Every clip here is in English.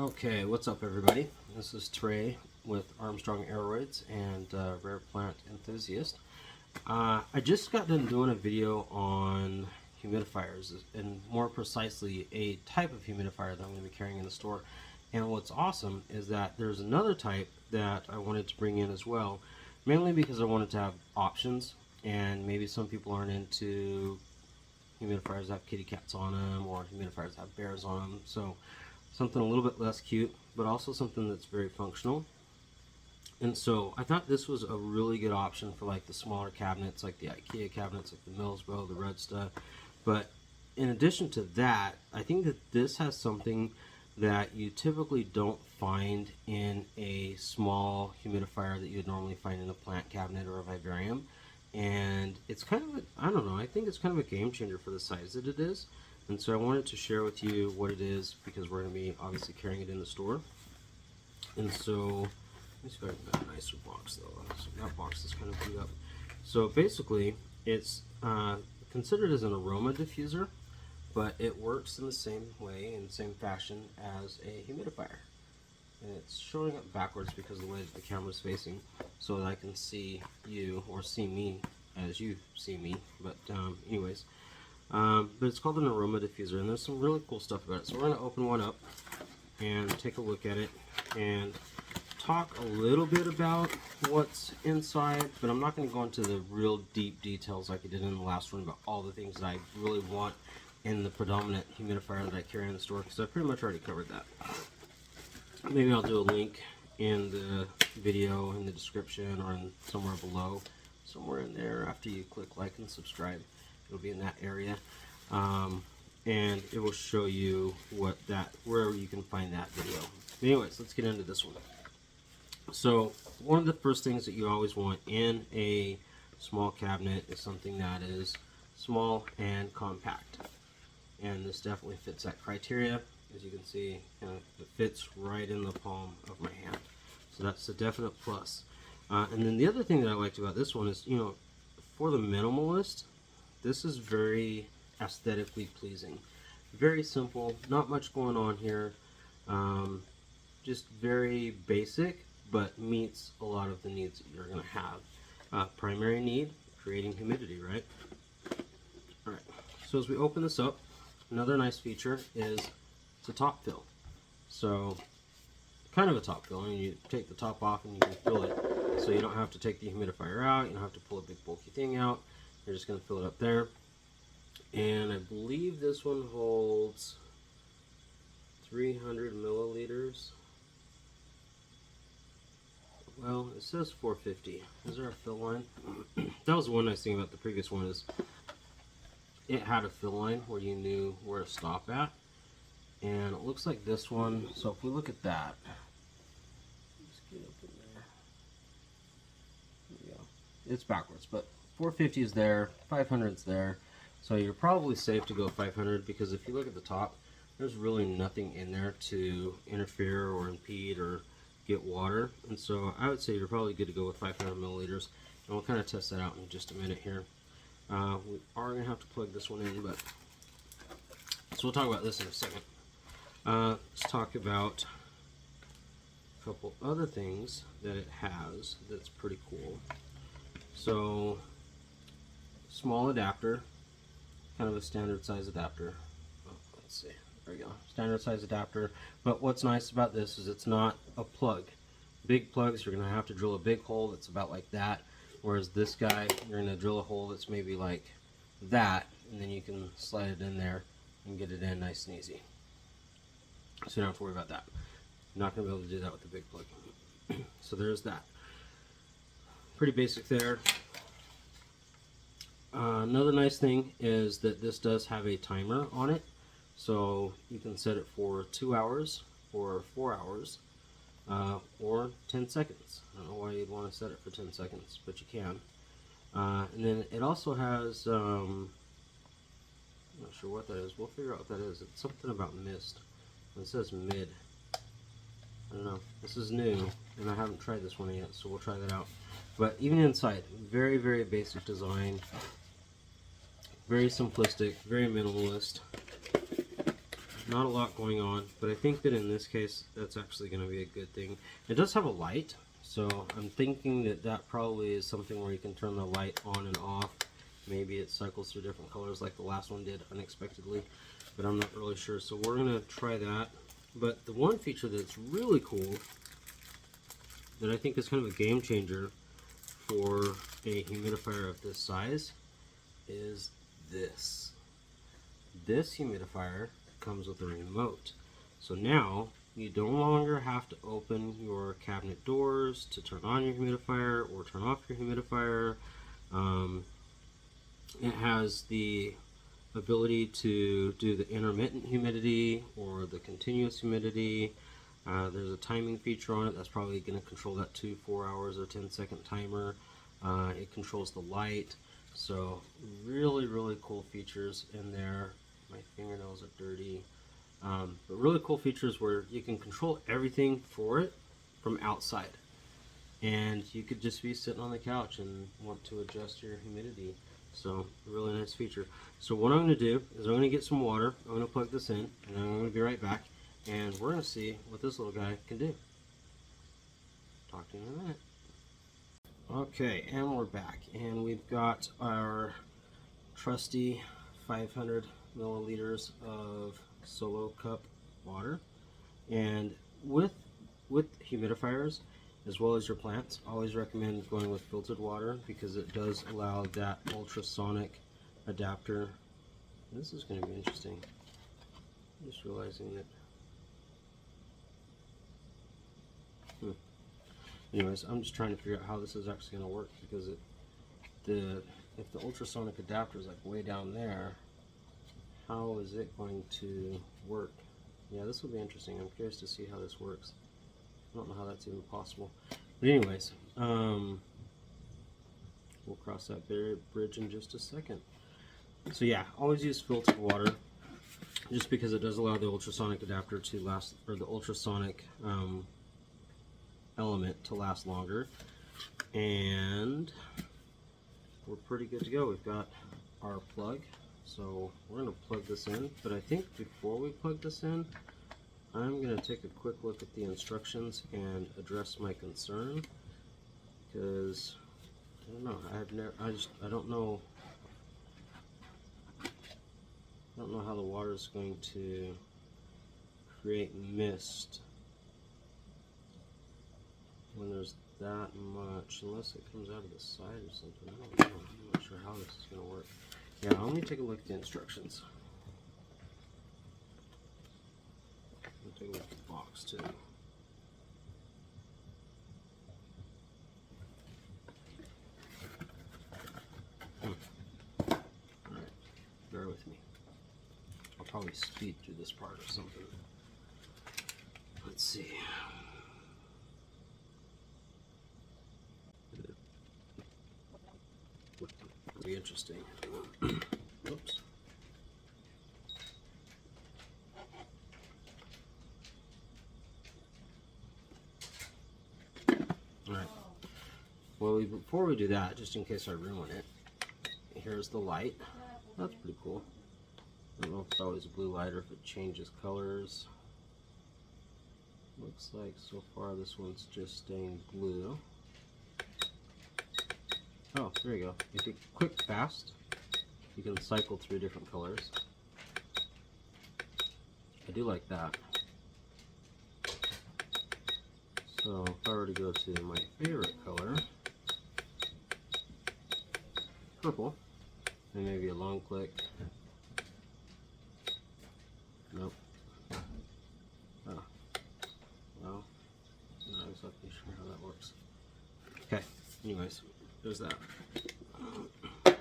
Okay, what's up everybody? This is Trey with Armstrong Aroids and Rare Plant Enthusiast. I just got done doing a video on humidifiers, and more precisely a type of humidifier that I'm going to be carrying in the store. And what's awesome is that there's another type that I wanted to bring in as well, mainly because I wanted to have options, and maybe some people aren't into humidifiers that have kitty cats on them, or humidifiers that have bears on them. So something a little bit less cute, but also something that's very functional. And so I thought this was a really good option for like the smaller cabinets, like the IKEA cabinets, like the Millsboro, the Red Stuff. But in addition to that, I think that this has something that you typically don't find in a small humidifier that you would normally find in a plant cabinet or a vivarium. And it's kind of I don't know, I think it's kind of a game changer for the size that it is. And so I wanted to share with you what it is, because we're going to be obviously carrying it in the store. And so, let me see if I can get a nicer box though. So that box is kind of beat up. So basically, it's considered as an aroma diffuser, but it works in the same way, in the same fashion as a humidifier. And it's showing up backwards because of the way that the camera is facing, so that I can see you, or see me as you see me. But anyways. But it's called an aroma diffuser, and there's some really cool stuff about it. So we're going to open one up and take a look at it and talk a little bit about what's inside, but I'm not going to go into the real deep details like I did in the last one about all the things that I really want in the predominant humidifier that I carry in the store, because I pretty much already covered that. Maybe I'll do a link in the video in the description, or in somewhere below, somewhere in there after you click like and subscribe. It'll be in that area, and it will show you where you can find that video. But anyways, let's get into this one. So one of the first things that you always want in a small cabinet is something that is small and compact, and this definitely fits that criteria. As you can see, it fits right in the palm of my hand, so that's a definite plus. And then the other thing that I liked about this one is, for the minimalist, this is very aesthetically pleasing. Very simple, not much going on here. Just very basic, but meets a lot of the needs that you're going to have. Primary need, creating humidity, right? Alright, so as we open this up, another nice feature is it's a top fill. So, kind of a top fill. I mean, you take the top off and you can fill it. So you don't have to take the humidifier out, you don't have to pull a big bulky thing out. You're just going to fill it up there. And I believe this one holds 300 milliliters. Well, it says 450. Is there a fill line? That was one nice thing about the previous one, is it had a fill line where you knew where to stop at. And it looks like this one, so if we look at that, let's get up in there. There we go. It's backwards, but 450 is there, 500 is there, so you're probably safe to go 500, because if you look at the top, there's really nothing in there to interfere or impede or get water, and so I would say you're probably good to go with 500 milliliters, and we'll kind of test that out in just a minute here. We are going to have to plug this one in, but so we'll talk about this in a second. Let's talk about a couple other things that it has that's pretty cool. So, small adapter, kind of a standard size adapter. Oh, let's see, there we go, standard size adapter. But what's nice about this is it's not a plug. Big plugs, you're going to have to drill a big hole that's about like that, whereas this guy, you're going to drill a hole that's maybe like that, and then you can slide it in there and get it in nice and easy. So you don't have to worry about that. You're not going to be able to do that with the big plug. So there's that. Pretty basic there. Another nice thing is that this does have a timer on it, so you can set it for 2 hours or 4 hours or 10 seconds. I don't know why you'd want to set it for 10 seconds, but you can. And then it also has, I'm not sure what that is. We'll figure out what that is. It's something about mist. It says mid. I don't know. This is new, and I haven't tried this one yet, so we'll try that out. But even inside, very, very basic design. Very simplistic, very minimalist. not a lot going on, but I think that in this case that's actually going to be a good thing. It does have a light, so I'm thinking that that probably is something where you can turn the light on and off. Maybe it cycles through different colors like the last one did unexpectedly, but I'm not really sure. So we're going to try that. But the one feature that's really cool that I think is kind of a game changer for a humidifier of this size is this. This humidifier comes with a remote. So now you no longer have to open your cabinet doors to turn on your humidifier or turn off your humidifier. It has the ability to do the intermittent humidity or the continuous humidity. There's a timing feature on it that's probably going to control that 4 hours or 10-second timer. It controls the light. So really cool features in there. My fingernails are dirty. But really cool features where you can control everything for it from outside. And you could just be sitting on the couch and want to adjust your humidity. So, really nice feature. So what I'm going to do is I'm going to get some water. I'm going to plug this in, and I'm going to be right back. And we're going to see what this little guy can do. Talk to you in a minute. Okay, and we're back. And we've got our trusty 500 milliliters of Solo Cup water. And with humidifiers, as well as your plants, I always recommend going with filtered water because it does allow that ultrasonic adapter. This is going to be interesting. I'm just realizing that. Anyways, I'm just trying to figure out how this is actually going to work because if the ultrasonic adapter is like way down there, how is it going to work? Yeah, this will be interesting. I'm curious to see how this works. I don't know how that's even possible. But anyways, we'll cross that bridge in just a second. So yeah, always use filtered water just because it does allow the ultrasonic adapter to last, or the ultrasonic element to last longer. And we're pretty good to go. We've got our plug. So we're going to plug this in. But I think before we plug this in, I'm going to take a quick look at the instructions and address my concern because I don't know. I don't know how the water is going to create mist when there's that much, unless it comes out of the side or something. I don't know. I'm not sure how this is going to work. Yeah, let me take a look at the instructions. Take a look at the box too. Alright, bear with me. I'll probably speed through this part or something. Let's see. It'll be interesting. Oops. Alright, well, before we do that, just in case I ruin it, here's the light. That's pretty cool. I don't know if it's always a blue light or if it changes colors. Looks like so far this one's just staying blue. Oh, there you go. If you click fast, you can cycle through different colors. I do like that. So if I were to go to my favorite color, purple, and maybe a long click. Nope. Oh. Well, not exactly sure how that works. Okay, anyways, there's that. So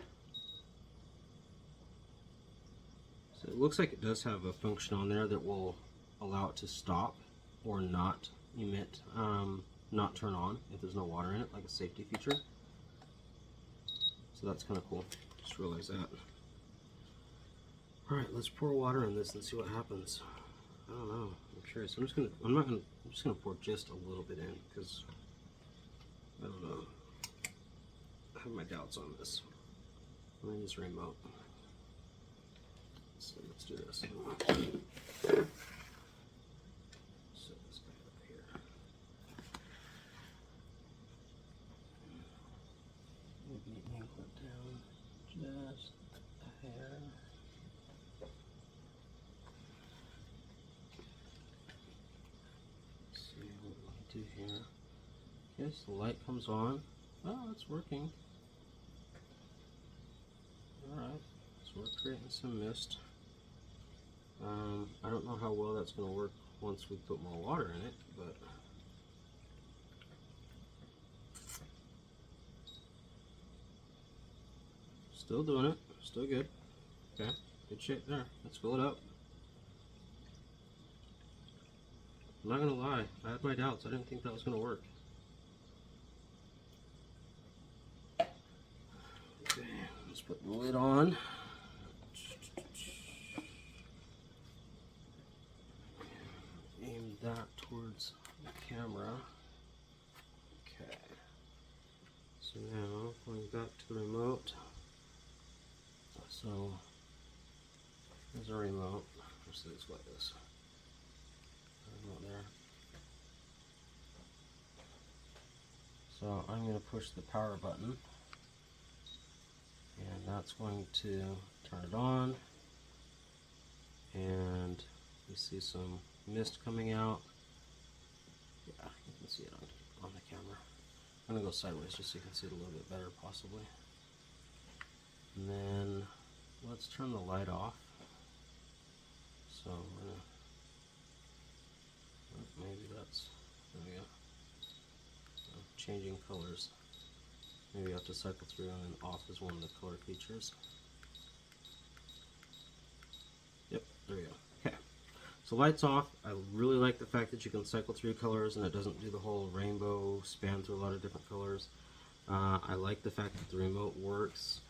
it looks like it does have a function on there that will allow it to stop or not emit, not turn on if there's no water in it, like a safety feature. So that's kind of cool. Just realized that. All right, let's pour water in this and see what happens. I don't know. I'm curious. I'm just gonna pour just a little bit in because I don't know. I have my doubts on this. Let me use remote. So let's do this. Set this guy up here. Maybe angle it down just a hair. Let's see what we can do here. Okay, so the light comes on. Oh, it's working. Alright, so we're creating some mist. I don't know how well that's going to work once we put more water in it, but still doing it, still good. Okay, good shape there. Let's fill it up. I'm not going to lie, I had my doubts. I didn't think that was going to work. Okay, let's put the lid on. Aim that towards the camera. Okay. So now going back to the remote. So there's a remote. Let's do this like this. Remote there. So I'm going to push the power button, and that's going to turn it on, and you see some mist coming out. Yeah, you can see it on the camera. I'm going to go sideways just so you can see it a little bit better possibly. And then let's turn the light off. So we're going to, maybe that's, there we go. Changing colors. Maybe you have to cycle through, and then off is one of the color features. Yep, there we go. Okay, so lights off. I really like the fact that you can cycle through colors and it doesn't do the whole rainbow span through a lot of different colors. I like the fact that the remote works.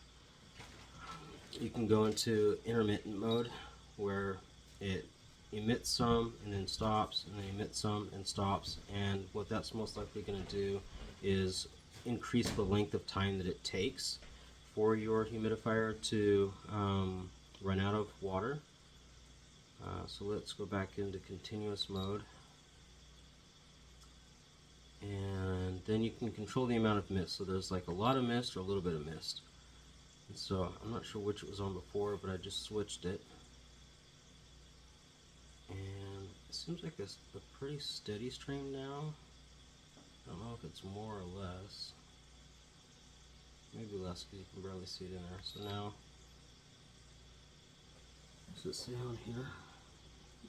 You can go into intermittent mode where it emits some and then stops, and then emits some and stops, and what that's most likely going to do is increase the length of time that it takes for your humidifier to run out of water. So let's go back into continuous mode, and then you can control the amount of mist. So there's like a lot of mist or a little bit of mist. And so I'm not sure which it was on before, but I just switched it. And it seems like it's a pretty steady stream now. I don't know if it's more or less. Maybe less because you can barely see it in there. So now, does it say on here?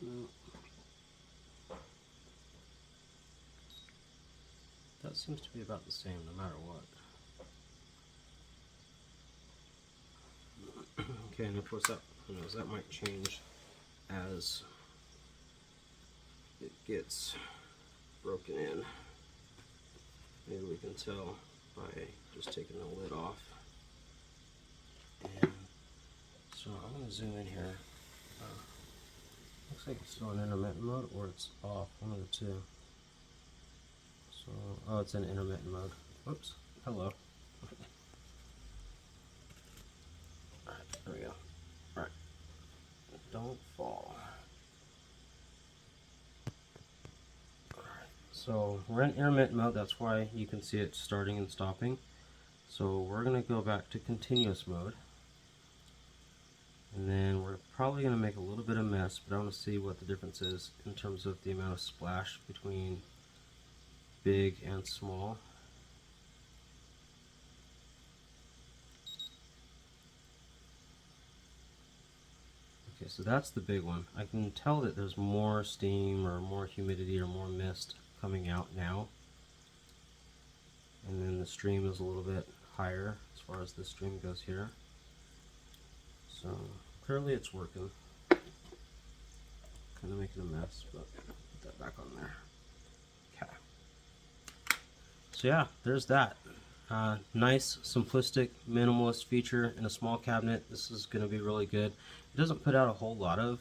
No. That seems to be about the same no matter what. Okay, and of course that, who knows, that might change as it gets broken in. Maybe we can tell by just taking the lid off. And so I'm going to zoom in here. Looks like it's still in intermittent mode, or it's off, one of the two. So, oh, it's in intermittent mode. Whoops, hello. Alright, there we go. Alright, don't fall. So we're in intermittent mode, that's why you can see it starting and stopping. So we're going to go back to continuous mode. And then we're probably going to make a little bit of mess, but I want to see what the difference is in terms of the amount of splash between big and small. Okay, so that's the big one. I can tell that there's more steam or more humidity or more mist coming out now. And then the stream is a little bit higher as far as the stream goes here. So clearly it's working. Kind of making a mess, but put that back on there. Okay. So yeah, there's that. Nice, simplistic, minimalist feature in a small cabinet. This is going to be really good. It doesn't put out a whole lot of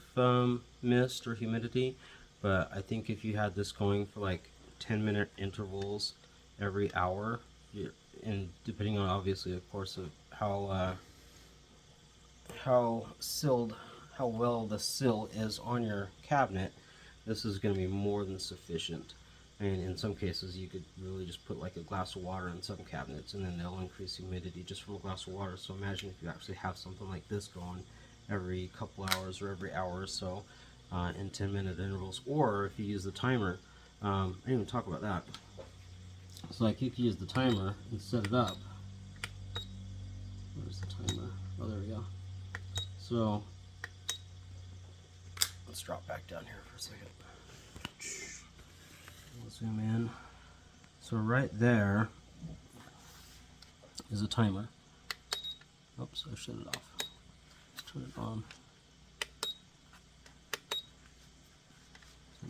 mist or humidity, but I think if you had this going for like 10-minute intervals every hour, and depending on obviously, of course, of how sealed how well the sill is on your cabinet, this is going to be more than sufficient. And in some cases, you could really just put like a glass of water in some cabinets, and then they'll increase humidity just from a glass of water. So imagine if you actually have something like this going every couple hours or every hour or so in 10-minute intervals, or if you use the timer. I didn't even talk about that. So like you could use the timer and set it up. Where's the timer? Oh, there we go. So let's drop back down here for a second. We'll zoom in. So right there is a timer. Oops, I shut it off. Let's turn it on.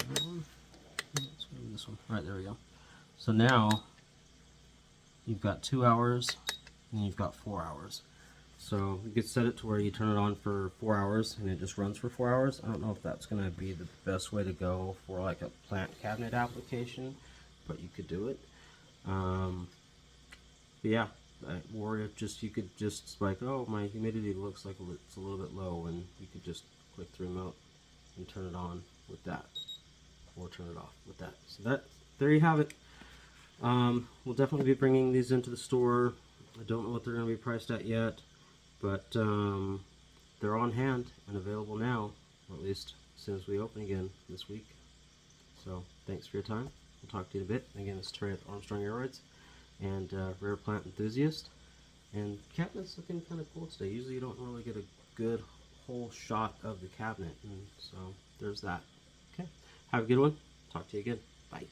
Let's go to this one. All right, there we go. So now you've got 2 hours and you've got 4 hours. So you could set it to where you turn it on for 4 hours and it just runs for 4 hours. I don't know if that's going to be the best way to go for like a plant cabinet application, but you could do it. But yeah, or if just you could just like, oh, my humidity looks like it's a little bit low, and you could just click the remote and turn it on with that, or turn it off with that. So there you have it. We'll definitely be bringing these into the store. I don't know what they're going to be priced at yet, but they're on hand and available now, or at least as soon as we open again this week. So thanks for your time. We'll talk to you in a bit. Again, it's Trey at Armstrong Aroids and rare plant enthusiast. And cabinet's looking kind of cool today. Usually you don't really get a good whole shot of the cabinet, and so there's that. Okay, have a good one. Talk to you again. Bye.